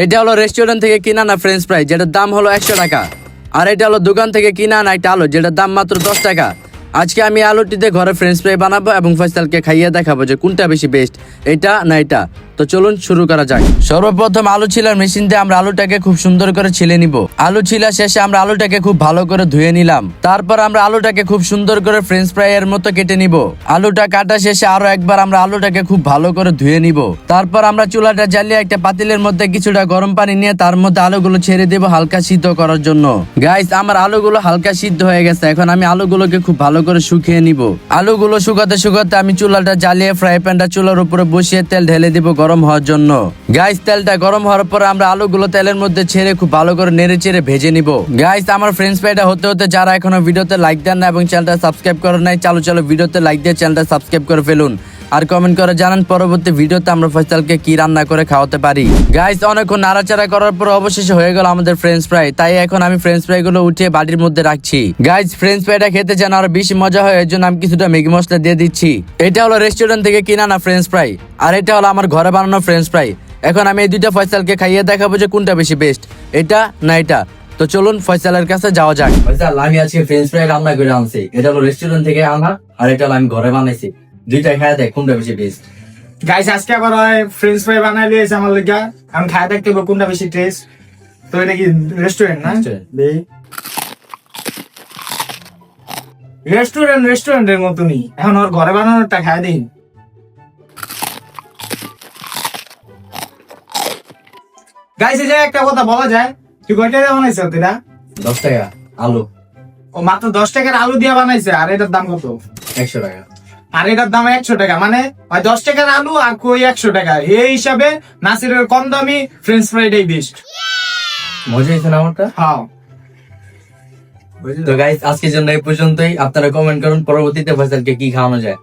এটা হলো রেস্টুরেন্ট থেকে কিনা না ফ্রেঞ্চ ফ্রাই, যেটার দাম হলো 100 টাকা। আর এটা হলো দোকান থেকে কিনা না একটা আলু, যেটার দাম মাত্র 10 টাকা। আজকে আমি আলুটিতে ঘরে ফ্রেঞ্চ ফ্রাই বানাবো এবং ফয়সালকে খাইয়ে দেখাবো যে কোনটা বেশি বেস্ট, এটা না এটা। তো চলুন শুরু করা যাক। সর্বপ্রথম আলু ছিলার মেশিন দিয়ে আমরা আলুটাকে খুব সুন্দর করে ছিলে নিব। আলু ছিলা শেষে আমরা আলুটাকে খুব ভালো করে ধুয়ে নিলাম। তারপর আমরা আলুটাকে খুব সুন্দর করে ফ্রেঞ্চ ফ্রাই এর মতো কেটে নিব। আলুটা কাটা শেষে আরো একবার আমরা আলুটাকে খুব ভালো করে ধুয়ে নিব। তারপর আমরা চুলাটা জ্বালিয়ে একটা পাতিলের মধ্যে কিছুটা গরম পানি নিয়ে তার মধ্যে আলুগুলো ছেড়ে দেব হালকা সিদ্ধ করার জন্য। গাইস, আমার আলুগুলো হালকা সিদ্ধ হয়ে গেছে। এখন আমি আলুগুলোকে খুব ভালো করে শুকিয়ে নিব। আলুগুলো শুকাতে শুকাতে আমি চুলাটা জ্বালিয়ে ফ্রাই প্যানটা চুলার উপরে বসিয়ে তেল ঢেলে দিব গরম হওয়ার জন্য। গাইস, তেলটা গরম হওয়ার পরে আমরা আলুগুলো তেলের মধ্যে ছেড়ে খুব ভালো করে নেড়ে চেড়ে ভেজে নিব। গাইস, আমার ফ্রেঞ্চ ফ্রাইটা হতে হতে যারা এখনো ভিডিওতে লাইক দেন না এবং চ্যানেলটা সাবস্ক্রাইব করেন নাই, চালু ভিডিওতে লাইক দিয়ে চ্যানেলটা সাবস্ক্রাইব করে ফেলুন। আর কমেন্ট করে জানান পরবর্তী ভিডিওতে আমরা ফয়সালকে কি রান্না করে খাওয়াতে পারি। গাইস, অনেকক্ষণ নাড়াচাড়া করার পর অবশেষে হয়ে গেল আমাদের ফ্রেঞ্চ ফ্রাই। তাই এখন আমি ফ্রেঞ্চ ফ্রাই গুলো উঠিয়ে বাটির মধ্যে রাখছি। গাইস, ফ্রেঞ্চ ফ্রাইটা খেতে যেন আরো বেশি মজা হয় এর জন্য আমি কিছুটা ম্যাগি মশলা দিয়ে দিচ্ছি। এটা হলো রেস্টুরেন্ট থেকে কিনা না ফ্রেঞ্চ ফ্রাই, আর এটা হলো আমার ঘরে বানানো ফ্রেঞ্চ ফ্রাই। এখন আমি এই দুইটা ফয়সালকে খাইয়ে দেখাবো যে কোনটা বেশি বেস্ট, এটা না এটা। তো চলুন ফয়সালের কাছে যাওয়া যাক। ফয়সাল, আমি আজকে ফ্রেঞ্চ ফ্রাই রান্না করে আনছি। এটা হলো রেস্টুরেন্ট থেকে আনা, আর এটা হলো আমি ঘরে বানাইছি। দুইটা খাইয়ে দেখ কোনটা বেশি বেস্ট। গাইস, আজকে আবার ফ্রেঞ্চ ফ্রাই বানাই লিয়েছে আমার লেগা। আমি খাই দেখতে পাবো কোনটা বেশি টেস্ট। তো এটা কি রেস্টুরেন্ট না? রেস্টুরেন্টের মতনই। এখন ওর ঘরে বানানোরটা খাই দিই। গাইস, এই যে একটা কথা বলা যায়, তুই কয়টা দিয়ে বানাইছ এটা? 10 টাকা আলু। ও মাত্র 10 টাকার আলু দিয়ে বানাইছে, আর এটার দাম কত? 100 টাকা। আর এটার দাম 100 টাকা। মানে 10 টাকার আলু আর কই 100 টাকা। এই হিসাবে নাসিরের কম দামি ফ্রেঞ্চ ফ্রাইটাই বেস্ট। মজা হয়েছে না আমারটা? হ্যাঁ। তো গাইস, আজকের জন্য এই পর্যন্তই। আপনারা কমেন্ট করুন পরবর্তীতে ফয়সালকে কি খাওয়ানো যায়।